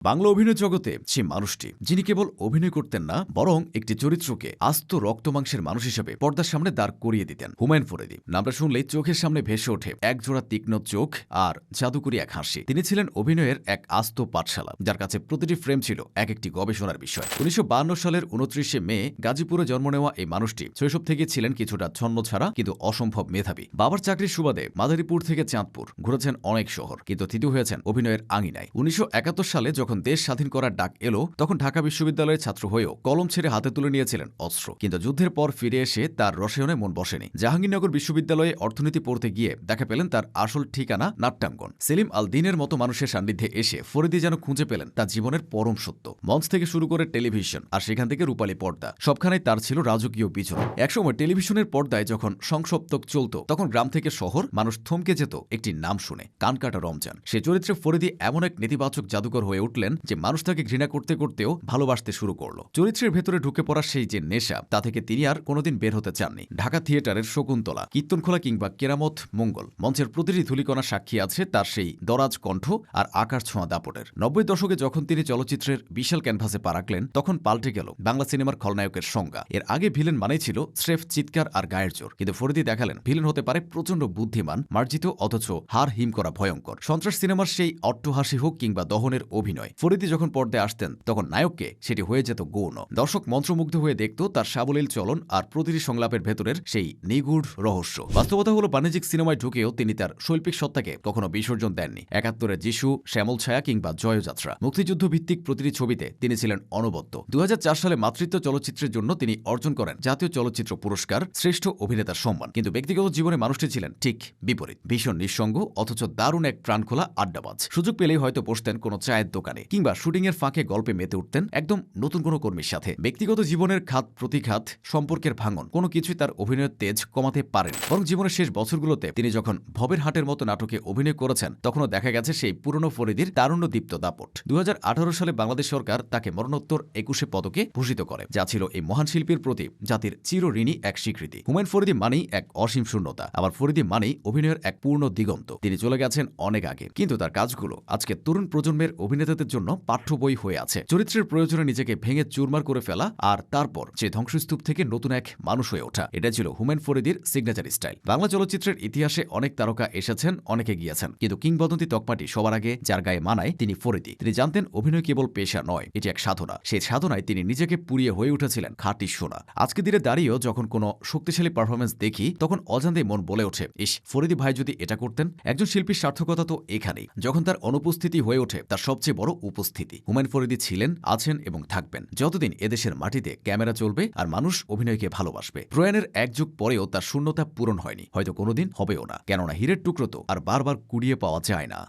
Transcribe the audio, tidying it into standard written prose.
বাংলা অভিনয় জগতে সে মানুষটি যিনি কেবল অভিনয় করতেন না, বরং একটি চরিত্রকে আস্ত রক্তমাংসের মানুষ হিসেবে পর্দার সামনে দাঁড় করিয়ে দিতেন। হুমায়ুন ফরিদী নামটা শুনলেই চোখের সামনে ভেসে ওঠে একজোড়া তীক্ষ্ণ চোখ আর জাদুকরী এক হাসি। তিনি ছিলেন অভিনয়ের এক আস্ত পাঠশালা, যার কাছে প্রতিটি ফ্রেম ছিল এক একটি গবেষণার বিষয়। ১৯৫২ সালের ২৯শে মে গাজীপুরে জন্ম নেওয়া এই মানুষটি শৈশব থেকে ছিলেন কিছুটা ছন্নছাড়া কিন্তু অসম্ভব মেধাবী। বাবার চাকরির সুবাদে মাদারীপুর থেকে চাঁদপুর ঘুরেছেন অনেক শহর, কিন্তু থিতু হয়েছেন অভিনয়ের আঙিনায়। ১৯৭১ সালে যখন দেশ স্বাধীন করার ডাক এলো, তখন ঢাকা বিশ্ববিদ্যালয়ের ছাত্র হয়েও কলম ছেড়ে হাতে তুলে নিয়েছিলেন অস্ত্র। কিন্তু যুদ্ধের পর ফিরে এসে তার রসায়নে মন বসেনি। জাহাঙ্গীরনগর বিশ্ববিদ্যালয়ে অর্থনীতি পড়তে গিয়ে দেখা পেলেন তার আসল ঠিকানা নাট্যাঙ্গন। সেলিম আল দিনের মতো মানুষের সান্নিধ্যে এসে ফরিদী যেন খুঁজে পেলেন তার জীবনের পরম সত্য। মঞ্চ থেকে শুরু করে টেলিভিশন, আর সেখান থেকে রূপালী পর্দা, সবখানেই তার ছিল রাজকীয় বিচরণ। একসময় টেলিভিশনের পর্দায় যখন সংসপ্তক চলত, তখন গ্রাম থেকে শহর মানুষ থমকে যেত একটি নাম শুনে, কানকাটা রমজান। সে চরিত্রে ফরিদী এমন এক নেতিবাচক জাদুকর হয়ে উঠলেন যে মানুষ তাকে ঘৃণা করতে করতেও ভালোবাসতে শুরু করলো। চরিত্রের ভেতরে ঢুকে পড়ার সেই যে নেশা, তা থেকে তিনি আর কোনোদিন বের হতে চাননি। ঢাকা থিয়েটারের শকুন্তলা, কীর্তনখোলা কিংবা কেরামত মঙ্গল, মঞ্চের প্রতিটি ধূলিকণা সাক্ষী আছে তার সেই দরাজ কণ্ঠ আর আকাশ ছোঁয়া দাপটের। ৯০ দশকে যখন তিনি চলচ্চিত্রের বিশাল ক্যানভাসে পা রাখলেন, তখন পাল্টে গেল বাংলা সিনেমার খলনায়কের সংজ্ঞা। এর আগে ভিলেন মানেই ছিল স্রেফ চিৎকার আর গায়ের জোর, কিন্তু ফরিদী দেখালেন ভিলেন হতে পারে প্রচণ্ড বুদ্ধিমান, মার্জিত, অথচ হাড় হিম করা ভয়ঙ্কর। সন্ত্রাস সিনেমার সেই অট্টহাসি হোক কিংবা দহনের অভিনয়, ফরিদী যখন পর্দায় আসতেন তখন নায়ককে সেটি হয়ে যেত গৌণ। দর্শক মন্ত্রমুগ্ধ হয়ে দেখত তার সাবলীল চলন আর প্রতিটি সংলাপের ভেতরের সেই নিগূঢ় রহস্য। বাস্তবতা হলো বাণিজ্যিক সিনেমায় ঢুকেও তিনি তার শৈল্পিক সত্তাকে কখনো বিসর্জন দেননি। ৭১-এর যিশু, শ্যামল ছায়া কিংবা জয়যাত্রা, মুক্তিযুদ্ধ ভিত্তিক প্রতিটি ছবিতে তিনি ছিলেন অনবদ্য। ২০০৪ সালে মাতৃত্ব চলচ্চিত্রের জন্য তিনি অর্জন করেন জাতীয় চলচ্চিত্র পুরস্কার, শ্রেষ্ঠ অভিনেতার সম্মান। কিন্তু ব্যক্তিগত জীবনে মানুষটি ছিলেন ঠিক বিপরীত। ভীষণ নিঃসঙ্গ, অথচ দারুণ এক প্রাণখোলা আড্ডাবাজ। সুযোগ পেলেই হয়তো বসতেন কোনো চায়ের দোকানে, কিংবা শুটিংয়ের ফাঁকে গল্পে মেতে উঠতেন একদম নতুন কোনো কর্মীর সাথে। ব্যক্তিগত জীবনের খাত প্রতিঘাত, সম্পর্কের ভাঙন, কোনো কিছুই তার অভিনয়ের তেজ কমাতে পারেন। বরং জীবনের শেষ বছরগুলোতে তিনি যখন ভবের হাটের মতো নাটকে অভিনয় করেছেন, তখনও দেখা গেছে সেই পুরনো ফরিদীর তারুণ্যদীপ্ত দাপট। ২০১৮ সালে বাংলাদেশ সরকার তাকে মরণোত্তর ২১ পদকে ভূষিত করে, যা ছিল এই মহান শিল্পীর প্রতি জাতির চিরঋণী এক স্বীকৃতি। হুমায়ুন ফরিদী মানেই এক অসীম শূন্যতা, আবার ফরিদী মানেই অভিনয়ের এক পূর্ণ দিগন্ত। তিনি চলে গেছেন অনেক আগে, কিন্তু তার কাজগুলো আজকে তরুণ প্রজন্মের অভিনেতাদের জন্য পাঠ্য বই হয়ে আছে। চরিত্রের প্রয়োজনে নিজেকে ভেঙে চুরমার করে ফেলা, আর তারপর যে ধ্বংসস্তূপ থেকে নতুন এক মানুষ হয়ে ওঠা, এটা ছিল হুমায়ুন ফরিদীর সিগনেচার স্টাইল। বাংলা চলচ্চিত্রের ইতিহাসে অনেক তারকা এসেছেন, অনেকে গিয়েছেন, কিন্তু কিংবদন্তি তকমাটি সবার আগে যার গায়ে মানায় তিনি ফরিদী। তিনি জানতেন অভিনয় কেবল পেশা নয়, এটি এক সাধনা। সেই সাধনায় তিনি নিজেকে পুড়িয়ে হয়ে উঠেছিলেন খাঁটি সোনা। আজকে দিনে দাঁড়িয়েও যখন কোনো শক্তিশালী পারফরমেন্স দেখি, তখন অজান্তেই মন বলে ওঠে, ইস, ফরিদী ভাই যদি এটা করতেন। একজন শিল্পীর সার্থকতা তো এখানেই, যখন তার অনুপস্থিতি হয়ে ওঠে তার সবচেয়ে বড় উপস্থিতি। হুমায়ুন ফরিদী ছিলেন, আছেন এবং থাকবেন যতদিন এদেশের মাটিতে ক্যামেরা চলবে আর মানুষ অভিনয়কে ভালোবাসবে। প্রয়াণের এক যুগ পরেও তার শূন্যতা পূরণ হয়নি, হয়তো কোনোদিন হবেও না, কেননা হীরের টুকরো তো আর বারবার কুড়িয়ে পাওয়া যায় না।